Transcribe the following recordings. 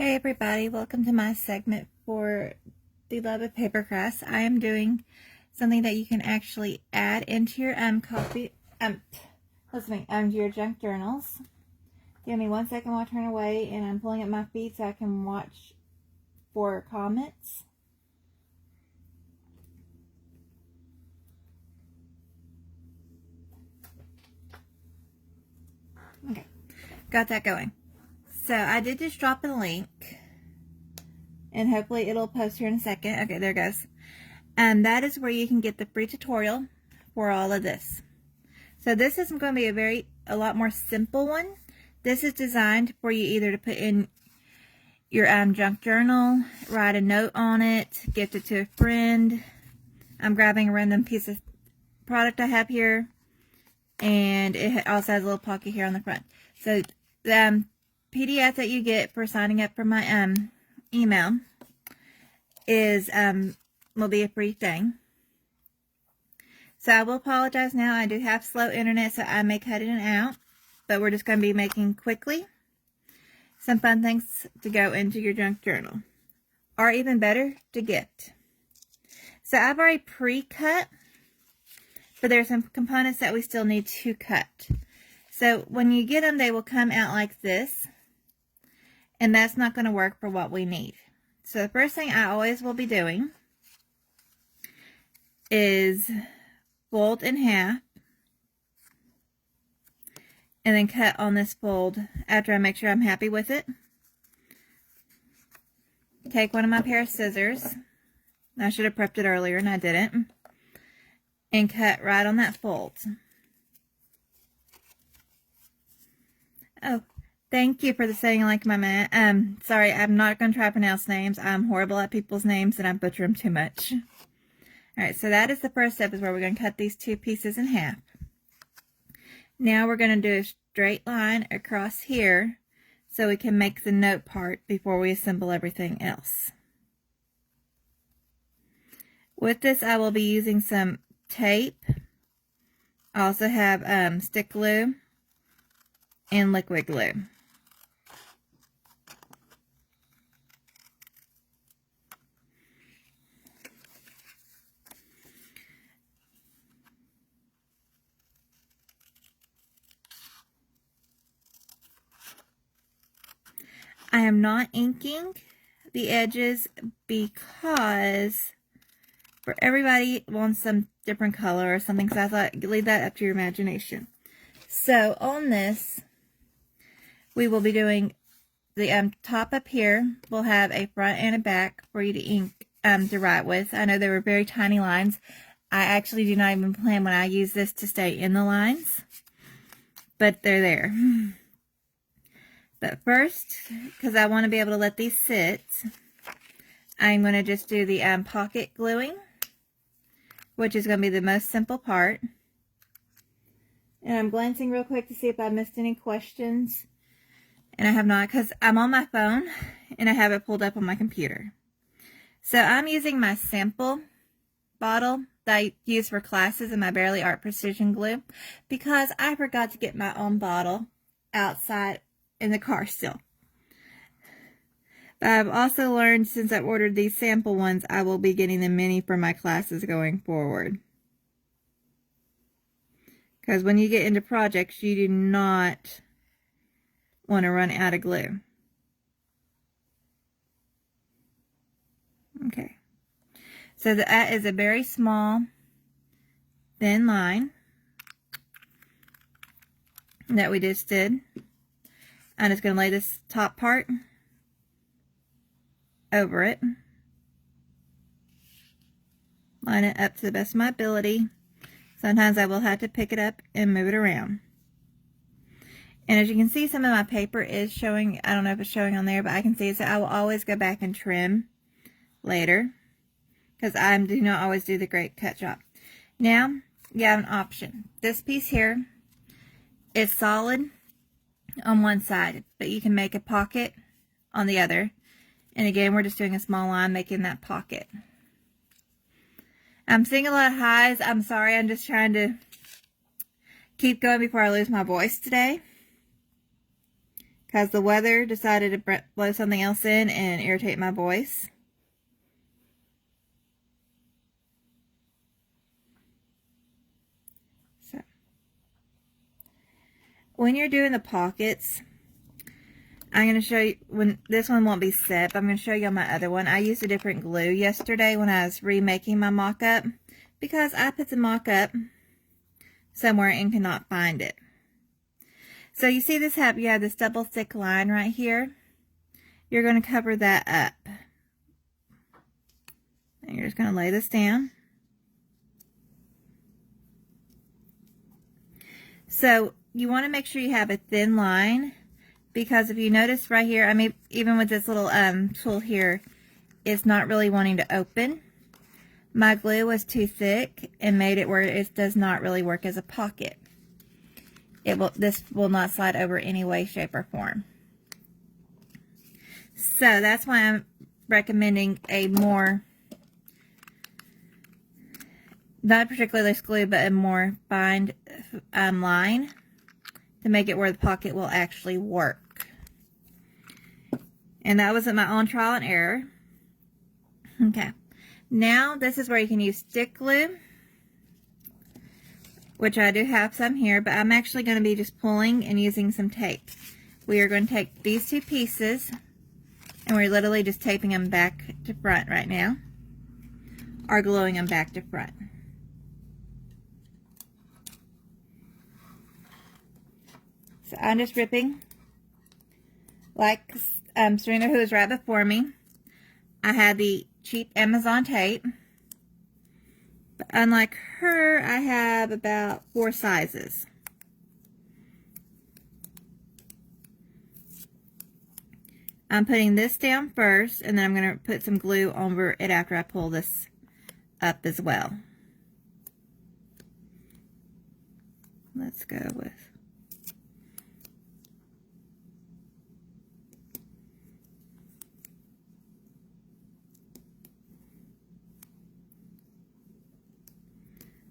Hey everybody, welcome to my segment for the love of paper crafts. I am doing something that you can actually add into your your junk journals. Give me 1 second while I turn away and I'm pulling up my feed so I can watch for comments. Okay, got that going. So I did just drop a link and hopefully it'll post here in a second. Okay, there it goes. And that is where you can get the free tutorial for all of this. So this is going to be a lot more simple one. This is designed for you either to put in your junk journal, write a note on it, gift it to a friend. I'm grabbing a random piece of product I have here, and it also has a little pocket here on the front. So the PDF that you get for signing up for my email will be a free thing. So I will apologize now. I do have slow internet, so I may cut in and out. But we're just going to be making quickly some fun things to go into your junk journal. Or even better, to gift. So I've already pre-cut, but there's some components that we still need to cut. So when you get them, they will come out like this. And that's not going to work for what we need. So the first thing I always will be doing is fold in half and then cut on this fold after I make sure I'm happy with it. Take one of my pair of scissors. I should have prepped it earlier and I didn't. And cut right on that fold. Oh, thank you for the saying like my man. Sorry, I'm not going to try to pronounce names. I'm horrible at people's names and I butcher them too much. Alright, so that is the first step, is where we're going to cut these two pieces in half. Now we're going to do a straight line across here so we can make the note part before we assemble everything else. With this, I will be using some tape. I also have stick glue and liquid glue. I am not inking the edges because for everybody wants some different color or something, so I thought leave that up to your imagination. So on this, we will be doing the top up here. We'll have a front and a back for you to ink to write with. I know they were very tiny lines. I actually do not even plan when I use this to stay in the lines, but they're there. But first, because I want to be able to let these sit, I'm going to just do the pocket gluing, which is going to be the most simple part. And I'm glancing real quick to see if I missed any questions. And I have not, because I'm on my phone and I have it pulled up on my computer. So I'm using my sample bottle that I use for classes in my Barely Art Precision Glue, because I forgot to get my own bottle outside in the car still. But I've also learned, since I've ordered these sample ones, I will be getting the mini for my classes going forward. Because when you get into projects, you do not want to run out of glue. Okay. So that is a very small, thin line that we just did. I'm just going to lay this top part over it. Line it up to the best of my ability. Sometimes I will have to pick it up and move it around. And as you can see, some of my paper is showing. I don't know if it's showing on there, but I can see it. So I will always go back and trim later, because I do not always do the great cut job. Now, you have an option. This piece here is solid on one side, but you can make a pocket on the other. And again, we're just doing a small line making that pocket. I'm seeing a lot of highs. I'm sorry, I'm just trying to keep going before I lose my voice today, because the weather decided to blow something else in and irritate my voice. So, when you're doing the pockets, I'm going to show you, when this one won't be set, but I'm going to show you on my other one. I used a different glue yesterday when I was remaking my mock-up because I put the mock-up somewhere and cannot find it. So you see this, you have this double thick line right here. You're going to cover that up. And you're just going to lay this down. So you want to make sure you have a thin line, because if you notice right here, I mean, even with this little tool here, it's not really wanting to open. My glue was too thick and made it where it does not really work as a pocket. This will not slide over any way, shape, or form. So that's why I'm recommending a more, not particularly this glue, but a more fine line to make it where the pocket will actually work. And that was at my own trial and error. Okay. Now this is where you can use stick glue, which I do have some here, but I'm actually going to be just pulling and using some tape. We are going to take these two pieces and we're literally just taping them back to front right now, or gluing them back to front. So I'm just ripping like Serena, who was right before me. I had the cheap Amazon tape. But unlike her, I have about 4 sizes. I'm putting this down first, and then I'm going to put some glue over it after I pull this up as well. Let's go with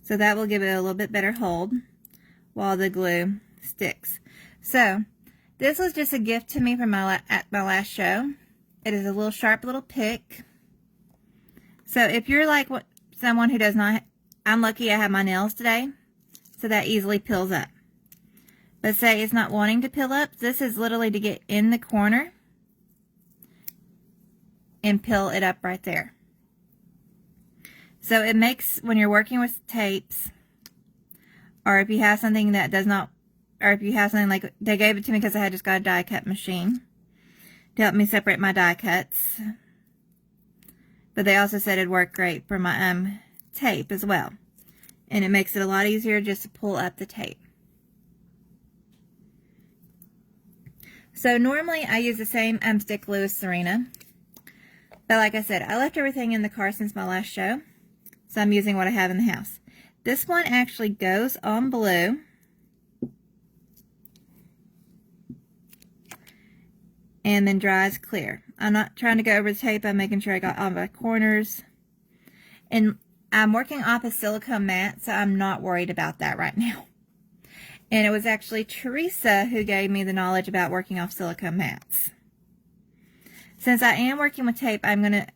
so that will give it a little bit better hold while the glue sticks. So this was just a gift to me from at my last show. It is a little sharp little pick. So if you're like someone who does not, I'm lucky I have my nails today, so that easily peels up. But say it's not wanting to peel up, this is literally to get in the corner and peel it up right there. So it makes, when you're working with tapes, or if you have something that does not, or if you have something like, they gave it to me because I had just got a die cut machine to help me separate my die cuts. But they also said it'd work great for my tape as well. And it makes it a lot easier just to pull up the tape. So normally I use the same stick glue as Serena. But like I said, I left everything in the car since my last show. So I'm using what I have in the house. This one actually goes on blue. And then dries clear. I'm not trying to go over the tape. I'm making sure I got all my corners. And I'm working off a silicone mat, so I'm not worried about that right now. And it was actually Teresa who gave me the knowledge about working off silicone mats. Since I am working with tape, I'm going to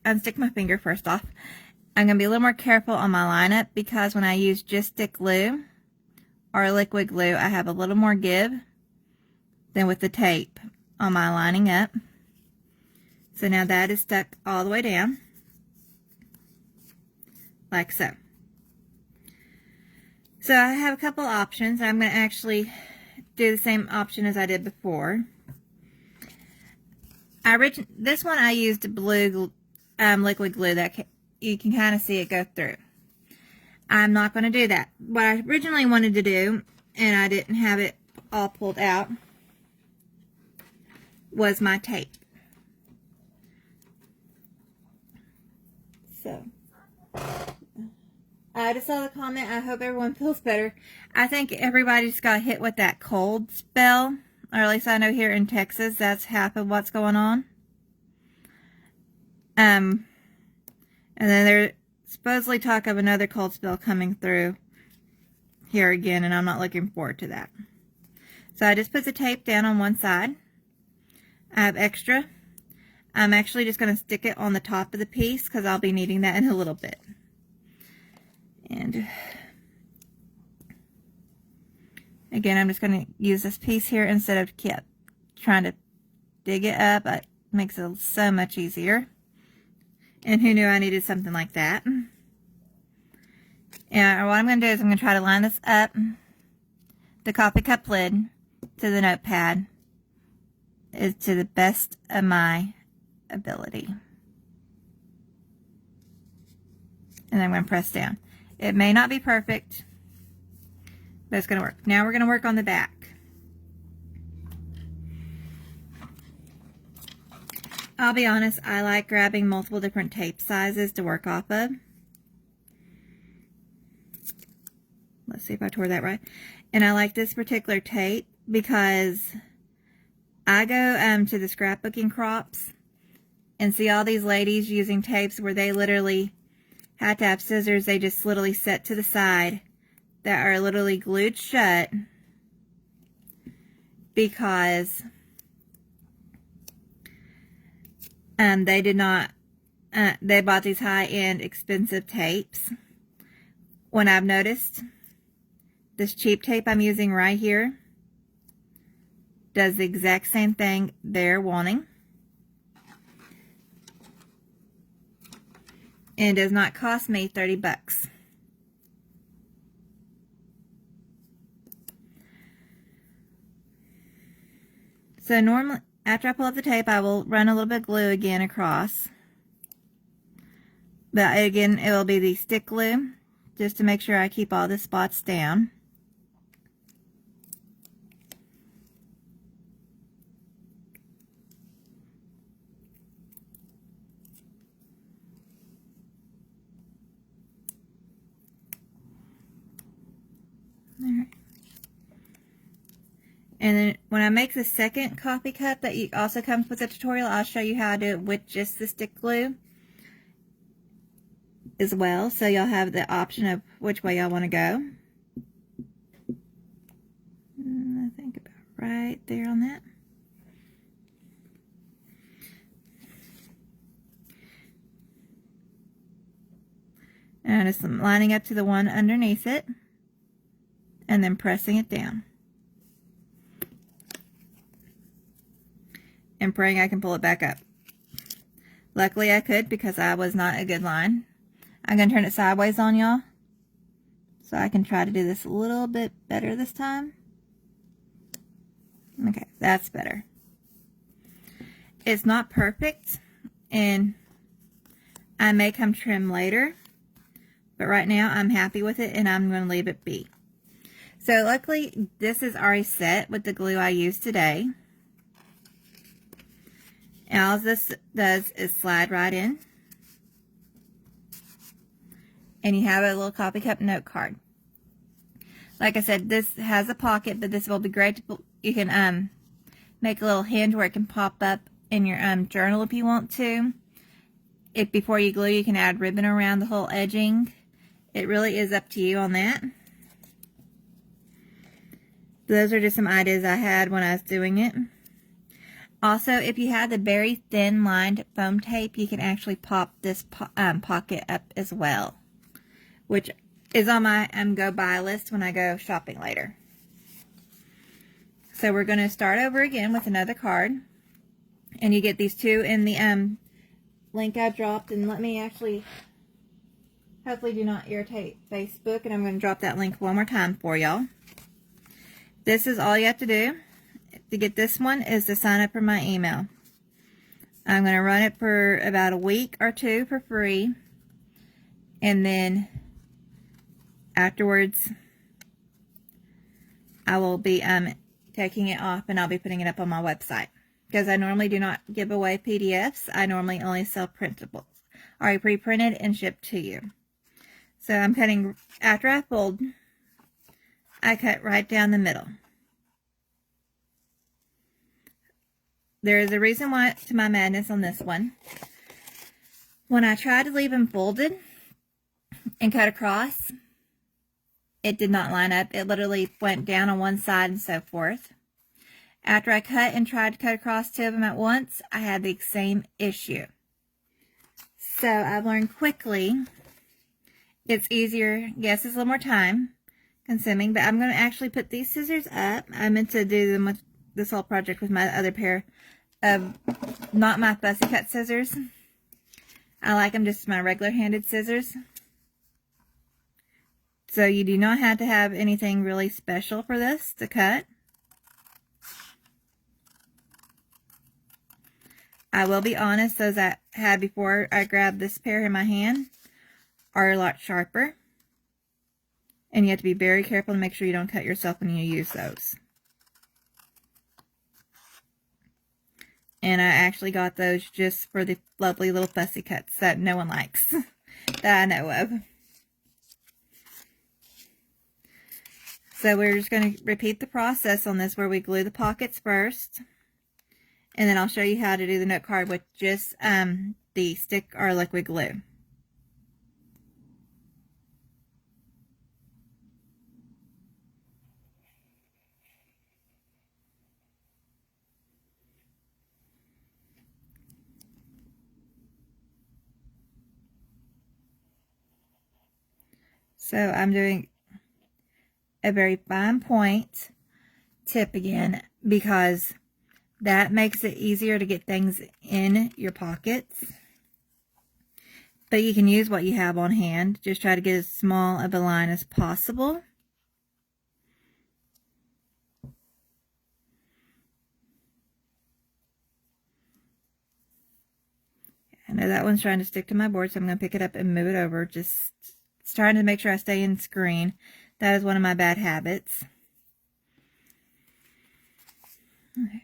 unstick my finger first off. I'm going to be a little more careful on my lineup because when I use just stick glue or liquid glue, I have a little more give than with the tape on my lining up. So now that is stuck all the way down, like so. So I have a couple options. I'm going to actually do the same option as I did before. This one I used blue liquid glue that you can kind of see it go through. I'm not going to do that. What I originally wanted to do, and I didn't have it all pulled out, was my tape. So I just saw the comment. I hope everyone feels better. I think everybody just got hit with that cold spell, or at least I know here in Texas that's half of what's going on. And then there's supposedly talk of another cold spell coming through here again, and I'm not looking forward to that. So I just put the tape down on one side. I have extra. I'm actually just going to stick it on the top of the piece because I'll be needing that in a little bit. And again, I'm just going to use this piece here instead of trying to dig it up. It makes it so much easier. And who knew I needed something like that? And what I'm going to do is I'm going to try to line this up, the coffee cup lid, to the notepad, is to the best of my ability. And I'm going to press down. It may not be perfect, but it's going to work. Now we're going to work on the back. I'll be honest, I like grabbing multiple different tape sizes to work off of. Let's see if I tore that right. And I like this particular tape because I go to the scrapbooking crops and see all these ladies using tapes where they literally had to have scissors they just literally set to the side that are literally glued shut because they did not, they bought these high-end expensive tapes. When I've noticed this cheap tape I'm using right here does the exact same thing they're wanting. And does not cost me 30 bucks. So normally, after I pull up the tape, I will run a little bit of glue again across. But again, it will be the stick glue, just to make sure I keep all the spots down. Alright. And then when I make the second coffee cup that also comes with the tutorial, I'll show you how to do it with just the stick glue as well. So y'all have the option of which way y'all want to go. I think about right there on that. And just lining up to the one underneath it and then pressing it down. And praying I can pull it back up. Luckily I could because I was not a good line. I'm going to turn it sideways on y'all so I can try to do this a little bit better this time. Okay, that's better. It's not perfect and I may come trim later, but right now I'm happy with it and I'm going to leave it be. So luckily this is already set with the glue I used today. And all this does is slide right in. And you have a little coffee cup note card. Like I said, this has a pocket, but this will be great to, you can make a little hinge where it can pop up in your journal if you want to. If before you glue, you can add ribbon around the whole edging. It really is up to you on that. Those are just some ideas I had when I was doing it. Also, if you have the very thin lined foam tape, you can actually pop this pocket up as well, which is on my go buy list when I go shopping later. So we're going to start over again with another card, and you get these two in the link I dropped. And let me actually, hopefully do not irritate Facebook, and I'm going to drop that link one more time for y'all. This is all you have to do to get this one is to sign up for my email. I'm going to run it for about a week or two for free, and then afterwards I will be taking it off and I'll be putting it up on my website because I normally do not give away PDFs. I normally only sell printables, already pre-printed and shipped to you. So I'm cutting, after I fold, I cut right down the middle. There is a reason why to my madness on this one. When I tried to leave them folded and cut across, it did not line up. It literally went down on one side and so forth. After I cut and tried to cut across two of them at once, I had the same issue. So I've learned quickly it's easier. Yes, it's a little more time consuming, but I'm going to actually put these scissors up. I meant to do them with this whole project with my other pair of not my fussy cut scissors. I like them just my regular handed scissors. So you do not have to have anything really special for this to cut. I will be honest, those I had before I grabbed this pair in my hand are a lot sharper. And you have to be very careful to make sure you don't cut yourself when you use those. And I actually got those just for the lovely little fussy cuts that no one likes, that I know of. So we're just going to repeat the process on this where we glue the pockets first. And then I'll show you how to do the note card with just the stick or liquid glue. So I'm doing a very fine point tip again because that makes it easier to get things in your pockets. But you can use what you have on hand. Just try to get as small of a line as possible. I know that one's trying to stick to my board, so I'm going to pick it up and move it over. Just trying to make sure I stay in screen. That is one of my bad habits. Okay.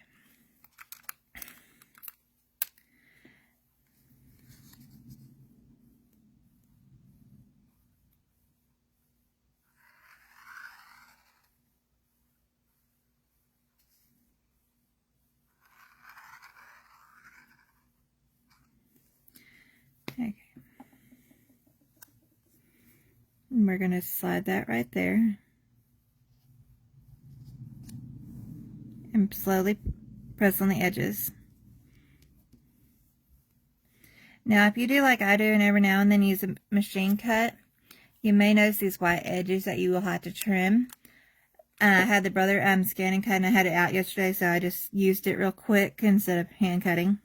Okay. And we're going to slide that right there. And slowly press on the edges. Now, if you do like I do and every now and then use a machine cut, you may notice these white edges that you will have to trim. I had the brother scan and cut, and I had it out yesterday, so I just used it real quick instead of hand cutting.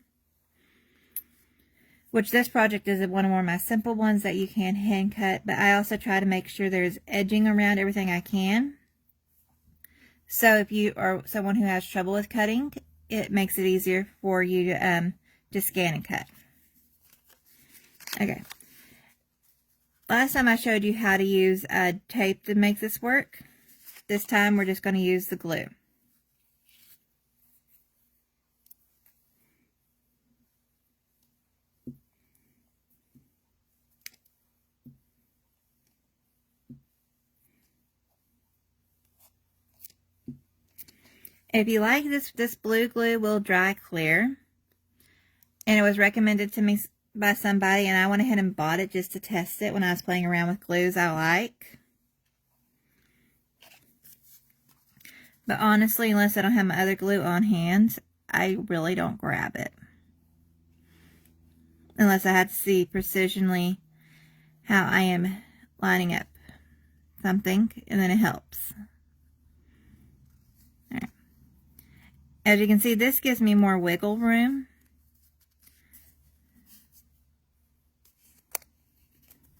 Which this project is one of more of my simple ones that you can hand cut, but I also try to make sure there's edging around everything I can. So if you are someone who has trouble with cutting, it makes it easier for you to scan and cut. Okay. Last time I showed you how to use tape to make this work. This time we're just going to use the glue. If you like this blue glue will dry clear. And it was recommended to me by somebody, and I went ahead and bought it just to test it when I was playing around with glues I like. But honestly, unless I don't have my other glue on hand, I really don't grab it. Unless I have to see precisionally how I am lining up something, and then it helps. All right. As you can see, this gives me more wiggle room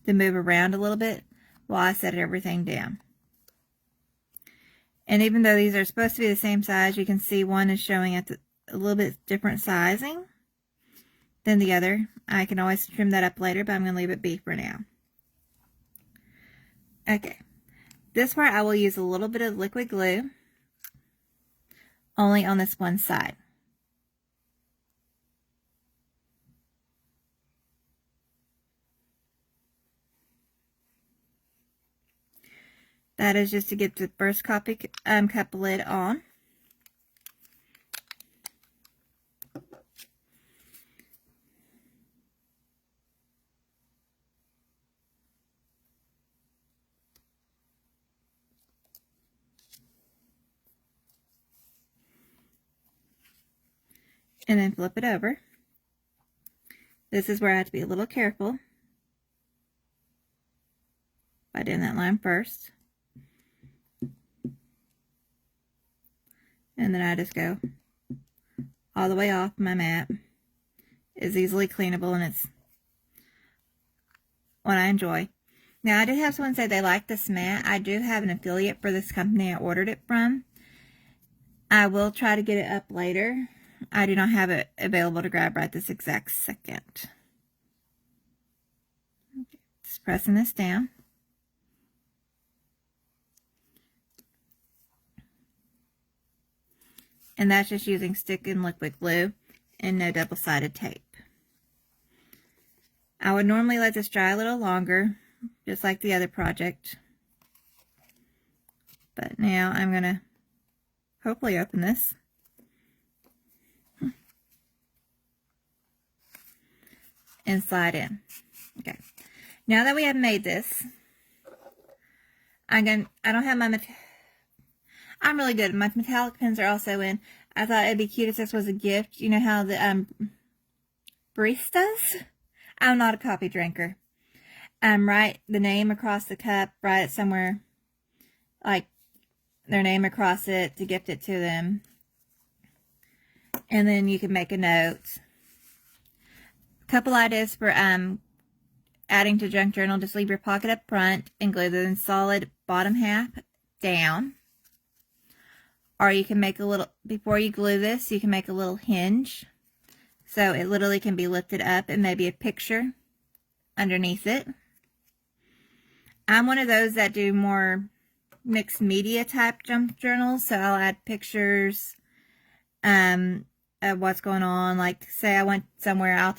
to move around a little bit while I set everything down. And even though these are supposed to be the same size, you can see one is showing at a little bit different sizing than the other. I can always trim that up later, but I'm going to leave it be for now. Okay. This part I will use a little bit of liquid glue, only on this one side. That is just to get the first cup lid on. and then flip it over. This is where I have to be a little careful by doing that line first. And then I just go all the way off my mat. It's easily cleanable, and it's what I enjoy. Now, I did have someone say they like this mat. I do have an affiliate for this company I ordered it from. I will try to get it up later. I do not have it available to grab right this exact second. Okay, just pressing this down. And that's just using stick and liquid glue and no double-sided tape. I would normally let this dry a little longer, just like the other project. But now I'm going to hopefully open this. And slide in. Okay. Now that we have made this, I don't have my, I'm really good. My metallic pens are also in. I thought it'd be cute if this was a gift. You know how the baristas? I'm not a coffee drinker. Write the name across the cup, write it somewhere, like their name across it to gift it to them. And then you can make a note. A couple ideas for adding to junk journal. Just leave your pocket up front and glue the solid bottom half down. Or you can make a little, before you glue this, you can make a little hinge. So it literally can be lifted up and maybe a picture underneath it. I'm one of those that do more mixed media type junk journals. So I'll add pictures of what's going on. Like say I went somewhere, I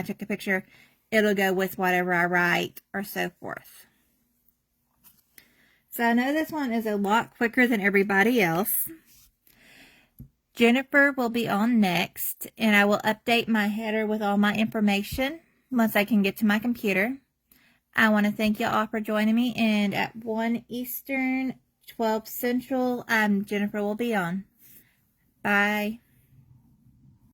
took a picture. It'll go with whatever I write or so forth. So I know this one is a lot quicker than everybody else. Jennifer will be on next, and I will update my header with all my information once I can get to my computer. I want to thank you all for joining me, and at 1 Eastern, 12 Central, Jennifer will be on. Bye.